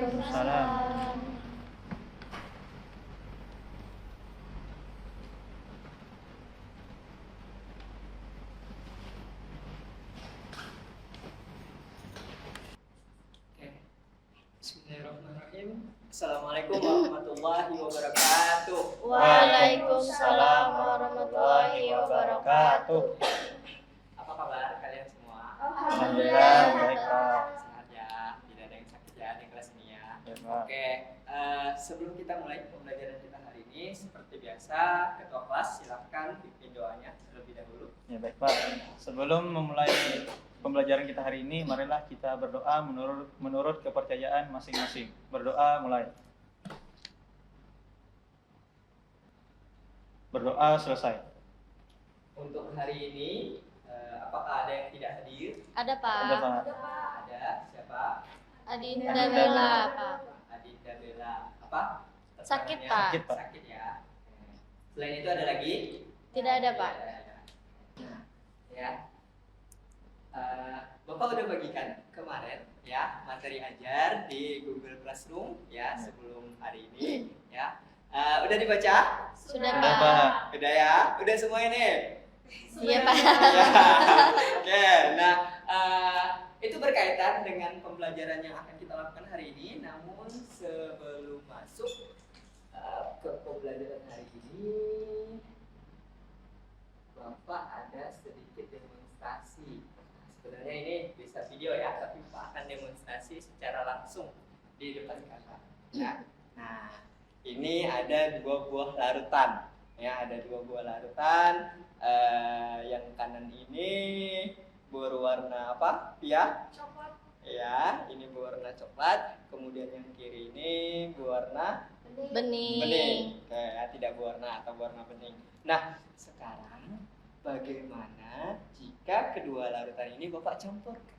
Waalaikumsalam. Oke. Bismillahirrahmanirrahim. Assalamualaikum warahmatullahi wabarakatuh. Waalaikumsalam warahmatullahi wabarakatuh. Apa kabar kalian semua? Alhamdulillah baik Pak. Sehat ya, tidak ada yang sakit ya di kelas ini ya. Ya, Pak. Oke, sebelum kita mulai pembelajaran kita hari ini, seperti biasa, ketua kelas silahkan pimpin doanya terlebih dahulu. Ya baik Pak. Sebelum memulai pembelajaran kita hari ini, marilah kita berdoa menurut kepercayaan masing-masing. Berdoa mulai. Berdoa selesai. Untuk hari ini, apakah ada yang tidak hadir? Ada Pak. Ada Pak. Ada, siapa? Adinda Bella Pak. Adinda Bella. Apa? Sakit, Keterangannya? Pak. Sakit, Pak. Sakit ya. Selain itu ada lagi? Tidak ada Pak. Tidak ada. Nah, ya. Bapak udah bagikan kemarin ya materi ajar di Google Classroom ya sebelum hari ini ya. Udah dibaca? Sudah Sudah, Pak. Pak. Udah ya? Udah semua ini? Iya Pak. Ya. Oke, nah itu berkaitan dengan pembelajaran yang akan kita lakukan hari ini. Namun sebelum masuk ke pembelajaran hari ini, Bapak ada sedikit demonstrasi. Sebenarnya ini bisa video ya, tapi Bapak akan demonstrasi secara langsung di depan kakak. Ya. Nah, ini ada 2 buah larutan. Ya, ada 2 buah larutan. Yang kanan ini berwarna apa? Ya? Coklat. Ya, ini berwarna coklat. Kemudian yang kiri ini berwarna Bening. bening. Oke, ya, tidak berwarna atau berwarna bening. Nah, sekarang bagaimana jika kedua larutan ini Bapak campurkan?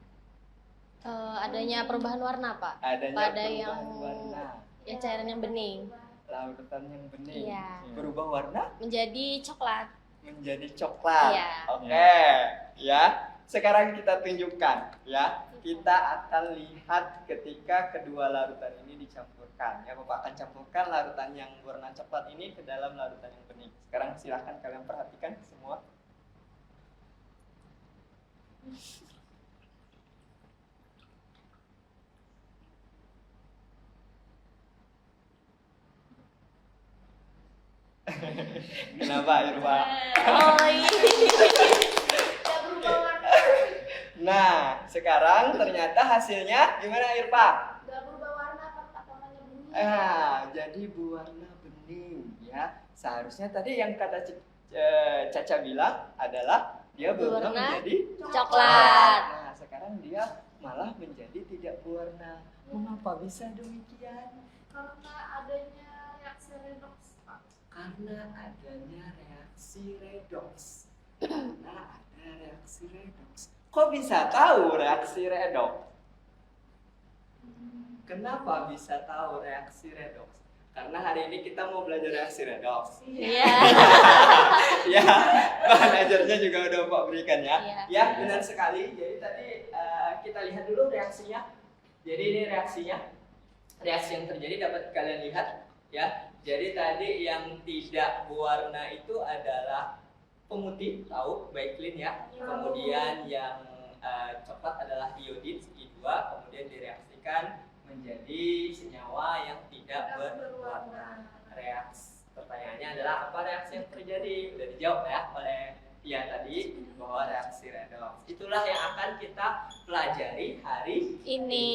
Adanya perubahan warna Pak. Adanya Pada perubahan yang warna. ya cairan yang bening Larutan yang bening. Iya. Berubah warna menjadi coklat. menjadi coklat. Iya. Oke, ya. Sekarang kita tunjukkan, ya. Kita akan lihat ketika kedua larutan ini dicampurkan. Ya, Bapak akan campurkan larutan yang warna coklat ini ke dalam larutan yang bening. Sekarang silahkan kalian perhatikan semua. Kenapa, Irwa? Oh iya. Nah, sekarang ternyata hasilnya gimana, Irpa? Gak berubah warna, potongannya bunyi. Jadi berwarna bening ya. Seharusnya tadi yang kata Caca bilang adalah dia berubah Berwarna menjadi coklat. Nah, sekarang dia malah menjadi tidak berwarna. Mengapa bisa demikian? Karena adanya reaksi redoks, Pak. Karena adanya reaksi redoks. Karena ada reaksi redoks. Kok bisa tahu reaksi redoks? Kenapa bisa tahu reaksi redoks? Karena hari ini kita mau belajar reaksi redoks. Iya. Ya, bahan ajarnya juga udah Pak berikan ya. Iya. Ya, benar sekali. Jadi tadi kita lihat dulu reaksinya. Jadi ini reaksinya. Reaksi yang terjadi dapat kalian lihat ya. Jadi tadi yang tidak berwarna itu adalah pemutih, tahu, baiklin ya. Kemudian yang coklat adalah iodin I2, kemudian direaksikan menjadi senyawa yang tidak berwarna. Reaksi pertanyaannya adalah apa reaksi yang terjadi? Sudah dijawab ya oleh Tia tadi bahwa reaksi redoks. Itulah yang akan kita pelajari hari Ini.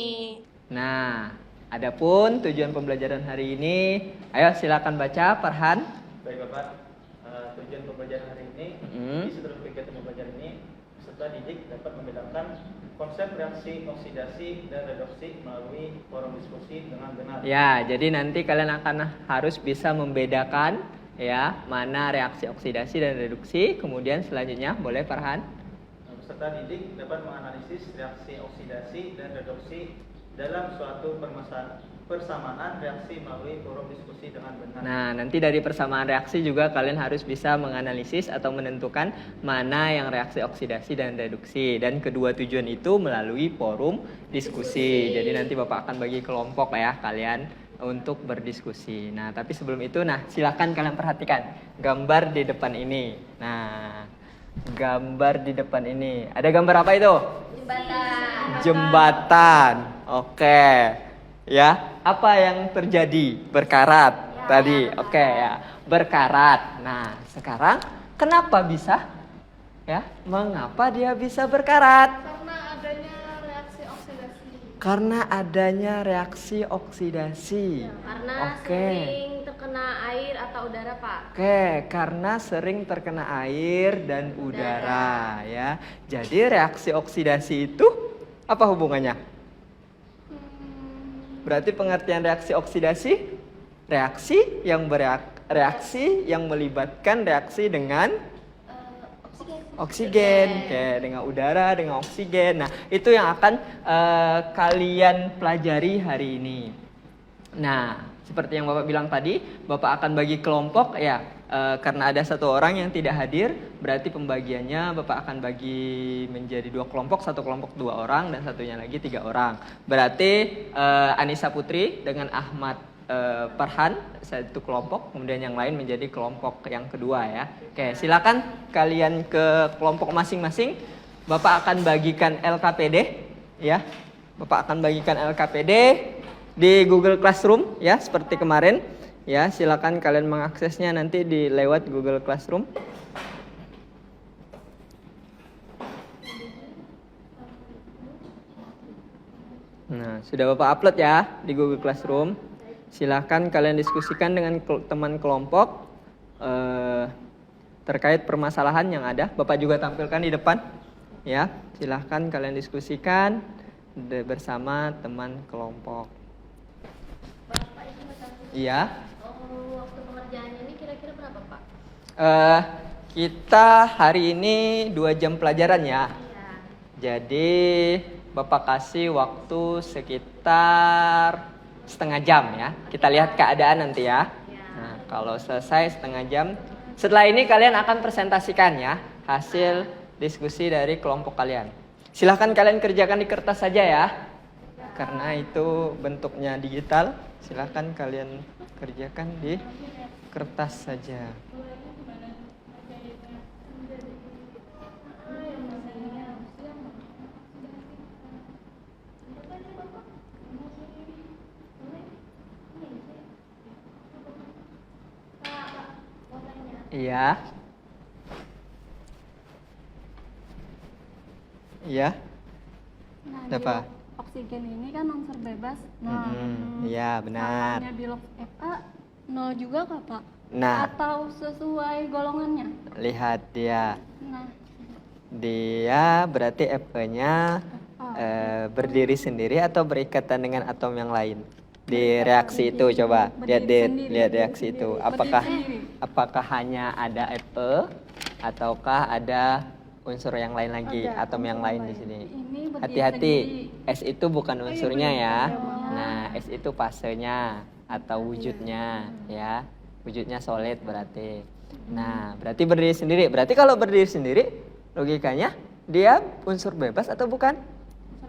Nah, adapun tujuan pembelajaran hari ini, ayo silakan baca Farhan. Baik Bapak. Tujuan pembelajaran hari ini di seluruh kegiatan pembelajaran ini peserta didik dapat membedakan konsep reaksi oksidasi dan reduksi melalui forum diskusi dengan benar. Ya, jadi nanti kalian akan harus bisa membedakan ya mana reaksi oksidasi dan reduksi. Kemudian selanjutnya boleh Farhan. Peserta didik dapat menganalisis reaksi oksidasi dan reduksi dalam suatu persamaan reaksi melalui forum diskusi dengan benar. Nah, nanti dari persamaan reaksi juga kalian harus bisa menganalisis atau menentukan mana yang reaksi oksidasi dan reduksi. Dan kedua tujuan itu melalui forum diskusi. Jadi nanti Bapak akan bagi kelompok ya kalian untuk berdiskusi. Nah, tapi sebelum itu, silakan kalian perhatikan gambar di depan ini. Nah, gambar di depan ini. Ada gambar apa itu? Jembatan. Jembatan. Oke. Ya, apa yang terjadi? Berkarat tadi. Oke ya, berkarat. Nah, sekarang kenapa bisa? Ya, mengapa dia bisa berkarat? Karena adanya reaksi oksidasi. Karena adanya reaksi oksidasi. Karena Oke. sering terkena air atau udara, Pak. Oke, karena sering terkena air dan udara ya. Jadi reaksi oksidasi itu apa hubungannya? Berarti pengertian reaksi oksidasi, reaksi yang melibatkan reaksi dengan oksigen, kayak dengan udara, dengan oksigen. Nah, itu yang akan kalian pelajari hari ini. Nah, seperti yang Bapak bilang tadi, Bapak akan bagi kelompok ya. Karena ada satu orang yang tidak hadir, berarti pembagiannya Bapak akan bagi menjadi 2 kelompok, satu kelompok 2 orang dan satunya lagi 3 orang. Berarti Anissa Putri dengan Ahmad Farhan satu kelompok, kemudian yang lain menjadi kelompok yang kedua ya. Oke, silakan kalian ke kelompok masing-masing. Bapak akan bagikan LKPD ya. Bapak akan bagikan LKPD di Google Classroom ya, seperti kemarin. Ya, silakan kalian mengaksesnya nanti di lewat Google Classroom. Nah, sudah Bapak upload ya di Google Classroom. Silakan kalian diskusikan dengan teman kelompok terkait permasalahan yang ada. Bapak juga tampilkan di depan. Ya, silakan kalian diskusikan bersama teman kelompok. Iya. Waktu pengerjaannya ini kira-kira berapa, Pak? Kita hari ini 2 jam pelajaran ya. Iya. Jadi Bapak kasih waktu sekitar setengah jam ya. Kita lihat keadaan nanti ya. Nah, kalau selesai setengah jam, setelah ini kalian akan presentasikan ya hasil diskusi dari kelompok kalian. Silahkan kalian kerjakan di kertas saja ya. Karena itu bentuknya digital, silahkan kalian kerjakan di kertas saja. Iya. Iya. Nah, Apa? Oksigen ini kan unsur bebas. Nah, Iya, benar. Katanya Bilox FA 0 juga kah, Pak? Nah, Atau sesuai golongannya? lihat dia. Nah, Dia berarti Fe-nya berdiri sendiri atau berikatan dengan atom yang lain? Di reaksi itu coba lihat reaksi itu. Apakah hanya ada Fe ataukah ada unsur yang lain lagi, atom yang lain di sini? Hati-hati, S itu bukan unsurnya ya. Nah, S itu fasenya atau wujudnya ya. Wujudnya solid berarti. Nah, berarti berdiri sendiri. Berarti kalau berdiri sendiri, logikanya dia unsur bebas atau bukan?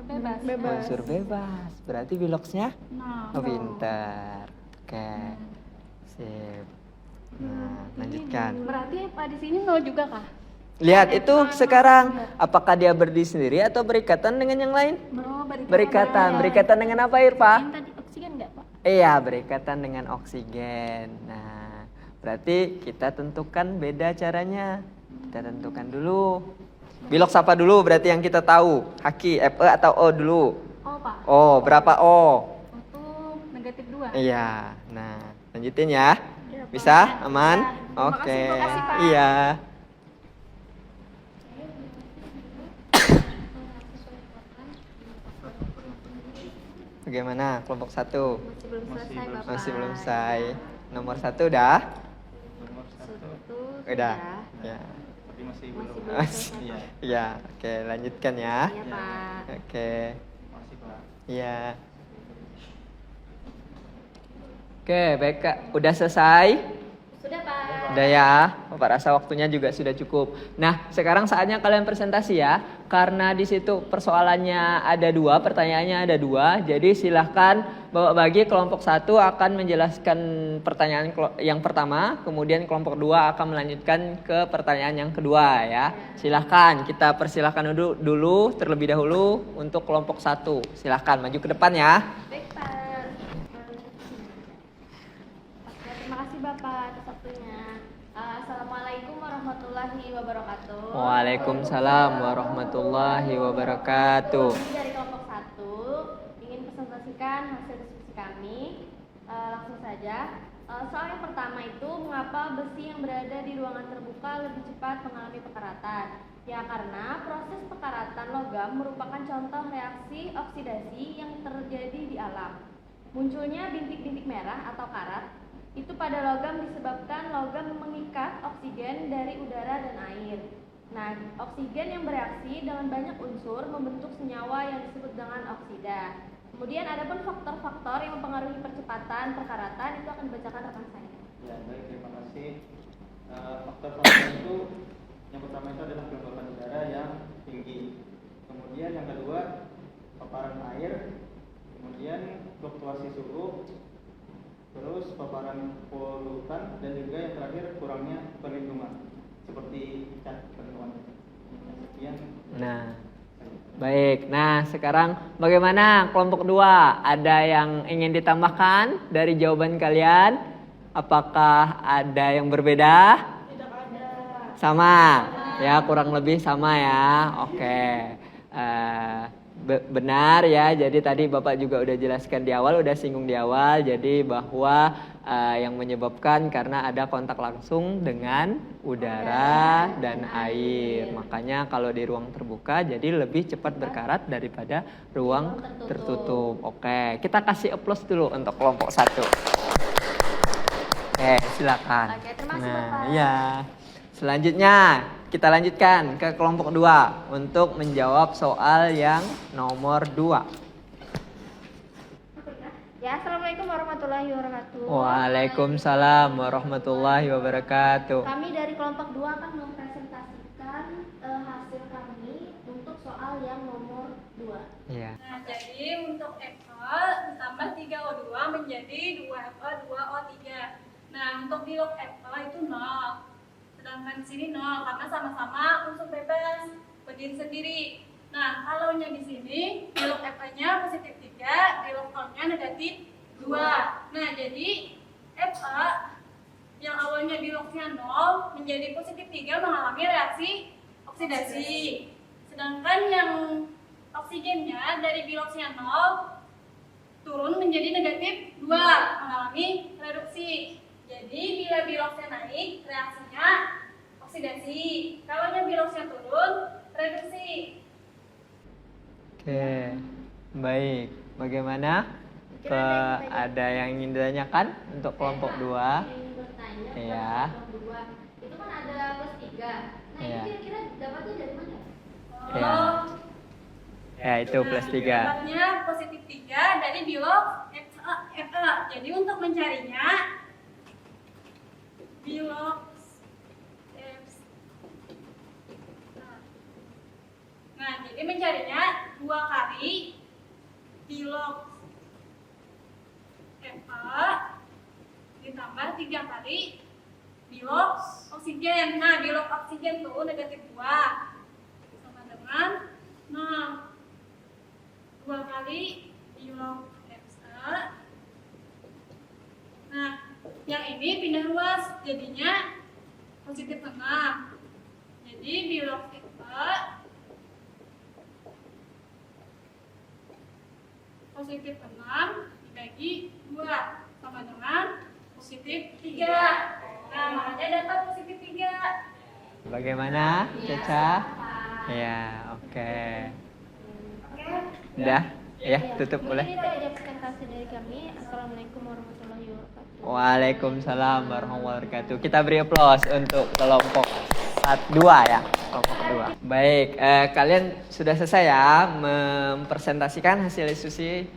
unsur bebas. Unsur bebas. Berarti biloxnya? Nah, Pintar. Oke. Sip. Nah, lanjutkan. berarti FA di sini 0 juga kah? Lihat itu sekarang, apakah dia berdiri sendiri atau berikatan dengan yang lain? Oh, Berikatan. Berikatan dengan apa, Irfa? Tadi oksigen nggak, Pak? Iya, berikatan dengan oksigen. Nah, berarti kita tentukan beda caranya. Kita tentukan dulu. Bilox apa dulu berarti yang kita tahu? Haki, Fe atau O dulu? Oh, Pak. O, berapa O? Untuk -2. Iya. Nah, lanjutin ya. Bisa? Aman? Oke. makasih, Pak. Iya. Bagaimana kelompok 1? Masih belum selesai, Bapak. Masih belum selesai. Nomor 1 udah? Nomor 1 Satu Udah. sudah. Ya. tapi masih belum. Masih. Iya, oke, lanjutkan ya. Iya, Pak. Oke. Masih Pak. Iya. Oke, baik Kak. Udah selesai? Sudah Pak. Udah ya, Bapak rasa waktunya juga sudah cukup. Nah, sekarang saatnya kalian presentasi ya. Karena di situ persoalannya ada 2, pertanyaannya ada 2. Jadi silahkan Bapak bagi kelompok 1 akan menjelaskan pertanyaan yang pertama. Kemudian kelompok 2 akan melanjutkan ke pertanyaan yang kedua ya. Silahkan, kita persilahkan dulu terlebih dahulu untuk kelompok 1. Silahkan maju ke depan ya. Baik Pak. Oke, terima kasih Bapak atas waktunya. Assalamualaikum warahmatullahi wabarakatuh. Waalaikumsalam warahmatullahi wabarakatuh. Kami dari kelompok 1 ingin presentasikan hasil diskusi kami. Langsung saja. Soal yang pertama itu, mengapa besi yang berada di ruangan terbuka lebih cepat mengalami pekaratan? Ya karena proses pekaratan logam merupakan contoh reaksi oksidasi yang terjadi di alam. Munculnya bintik-bintik merah atau karat itu pada logam disebabkan logam mengikat oksigen dari udara dan air. Nah, oksigen yang bereaksi dengan banyak unsur membentuk senyawa yang disebut dengan oksida. Kemudian ada pun faktor-faktor yang mempengaruhi percepatan perkaratan itu akan dibacakan rekan saya. Ya, baik, terima kasih. Faktor-faktor itu yang pertama itu adalah kelembapan udara yang tinggi. Kemudian yang kedua, paparan air. Kemudian fluktuasi suhu. Terus paparan polutan dan juga yang terakhir kurangnya perlindungan seperti cat perlindungan. Sekian. Nah, baik. Nah, sekarang bagaimana kelompok 2? Ada yang ingin ditambahkan dari jawaban kalian? Apakah ada yang berbeda? Tidak ada. Sama. Ya, kurang lebih sama ya. Oke. Benar ya, jadi tadi Bapak juga udah jelaskan di awal, udah singgung di awal, jadi bahwa yang menyebabkan karena ada kontak langsung dengan udara dan air. Makanya kalau di ruang terbuka jadi lebih cepat berkarat daripada ruang tertutup. Oke, kita kasih applause dulu untuk kelompok 1. Oke, silakan. Oke, terima kasih, Nah, Bapak. iya. Selanjutnya kita lanjutkan ke kelompok 2 untuk menjawab soal yang nomor 2. Ya, Assalamualaikum warahmatullahi wabarakatuh. Waalaikumsalam warahmatullahi wabarakatuh. Kami dari kelompok 2 akan mempresentasikan hasil kami untuk soal yang nomor 2. Iya. Nah, jadi untuk FO ditambah 3O2 menjadi 2FO 2O3. Nah, untuk di log FO itu 0. Sedangkan di sini 0 karena sama-sama unsur bebas berdiri sendiri. Nah, kalaunya di sini di log FA-nya positif 3, di log O-nya negatif 2. Nah, jadi FA yang awalnya di lognya 0 menjadi positif 3 mengalami reaksi oksidasi. Sedangkan yang oksigennya dari biloxnya 0 turun menjadi negatif 2 mengalami reduksi. Jadi bila biloxnya naik, reaksinya oksidasi. Kalau biloxnya turun, reduksi. Oke, baik. Bagaimana? Ada yang ingin ditanyakan untuk kelompok 2? Ingin bertanya Iya. kelompok 2. Itu kan ada plus 3. Nah, Iya. ini kira-kira dapatnya dari mana? Ya. Ya, itu plus 3. Dapatnya positif 3 dari bilog FA. Jadi untuk mencarinya bilog Nah, jadi mencarinya 2 kali bilog FA ditambah 3 kali bilog oksigen. Nah, bilog oksigen tuh negatif 2 sama dengan 0. 2 kali bilog FA. Nah, yang ini pindah ruas jadinya positif 6. Jadi bilog FA positif 6 dibagi 2 sama dengan positif 3. Nah, makanya dapat positif 3. Bagaimana, Caca? Ya, oke. Udah? Ya, tutup boleh. Ini tadi ada presentasi dari kami. Assalamualaikum warahmatullahi wabarakatuh. Waalaikumsalam warahmatullahi wabarakatuh. Kita beri aplaus untuk kelompok 2 ya. Kelompok Baik, kalian sudah selesai ya mempresentasikan hasil diskusi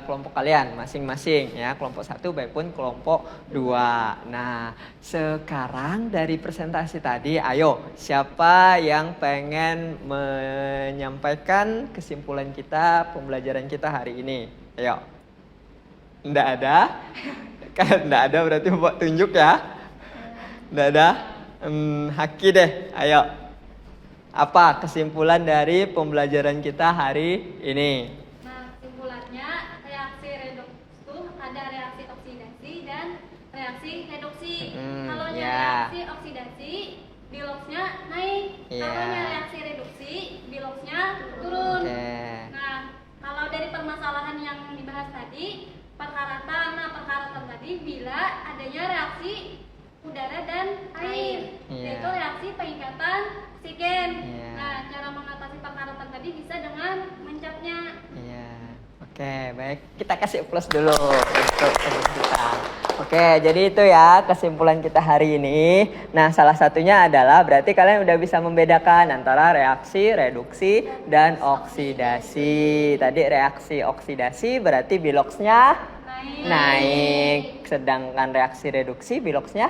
kelompok kalian masing-masing ya, kelompok 1 maupun kelompok 2. Nah, sekarang dari presentasi tadi, ayo siapa yang pengen menyampaikan kesimpulan kita pembelajaran kita hari ini? Ayo. Nggak ada? Kan nggak ada berarti Bapak tunjuk ya. Nggak ada? Haki deh, ayo. Apa kesimpulan dari pembelajaran kita hari ini? Nah, kesimpulannya reaksi redoks itu ada reaksi oksidasi dan reaksi reduksi. Kalau reaksi oksidasi, biloxnya naik. Kalau reaksi reduksi, biloxnya turun. Nah, kalau dari permasalahan yang dibahas tadi, persyaratan tadi bila adanya reaksi udara dan air, yaitu reaksi pengikatan oksigen. Nah, cara mengatasi persyaratan tadi bisa dengan mencapnya. Oke, baik. Kita kasih plus dulu untuk teman kita. Oke, jadi itu ya kesimpulan kita hari ini. Nah, salah satunya adalah berarti kalian udah bisa membedakan antara reaksi, reduksi, dan oksidasi. Tadi reaksi oksidasi berarti biloxnya naik. Sedangkan reaksi reduksi biloxnya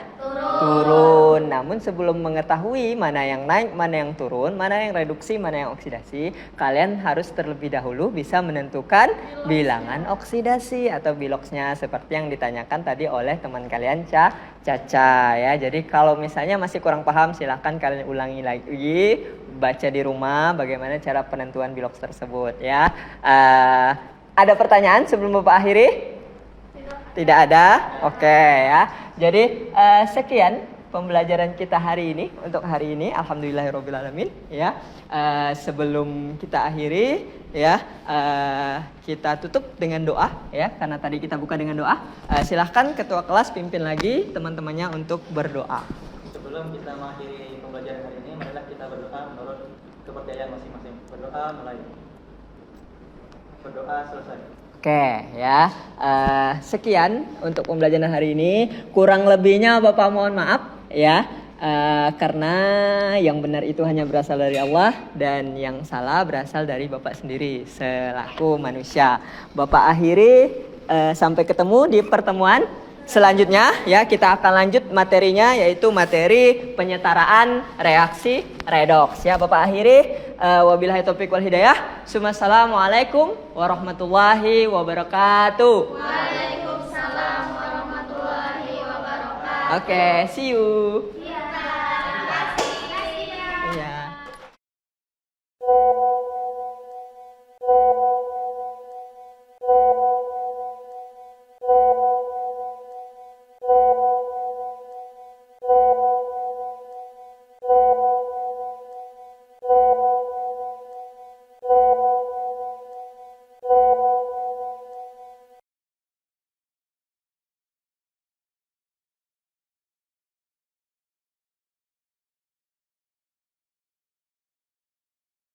turun. Namun sebelum mengetahui mana yang naik, mana yang turun, mana yang reduksi, mana yang oksidasi, kalian harus terlebih dahulu bisa menentukan bilangan oksidasi atau biloxnya seperti yang ditanyakan tadi oleh teman kalian Caca ya. Jadi kalau misalnya masih kurang paham, silahkan kalian ulangi lagi, baca di rumah bagaimana cara penentuan bilox tersebut ya. Ada pertanyaan sebelum Bapak akhiri? Tidak ada? Oke ya. Jadi sekian pembelajaran kita hari ini. Untuk hari ini alhamdulillahirobbilalamin ya. Sebelum kita akhiri ya, kita tutup dengan doa ya, karena tadi kita buka dengan doa. Silahkan ketua kelas pimpin lagi teman-temannya untuk berdoa. Sebelum kita mengakhiri pembelajaran hari ini, marilah kita berdoa menurut kepercayaan masing-masing. Berdoa mulai. Berdoa selesai. Oke ya, sekian untuk pembelajaran hari ini. Kurang lebihnya Bapak mohon maaf ya, karena yang benar itu hanya berasal dari Allah dan yang salah berasal dari Bapak sendiri selaku manusia. Bapak akhiri, sampai ketemu di pertemuan selanjutnya ya. Kita akan lanjut materinya, yaitu materi penyetaraan reaksi redoks ya. Bapak akhiri, wabillahi taufiq wal hidayah. Assalamualaikum warahmatullahi wabarakatuh. Waalaikumsalam warahmatullahi wabarakatuh. Oke, see you. Iya.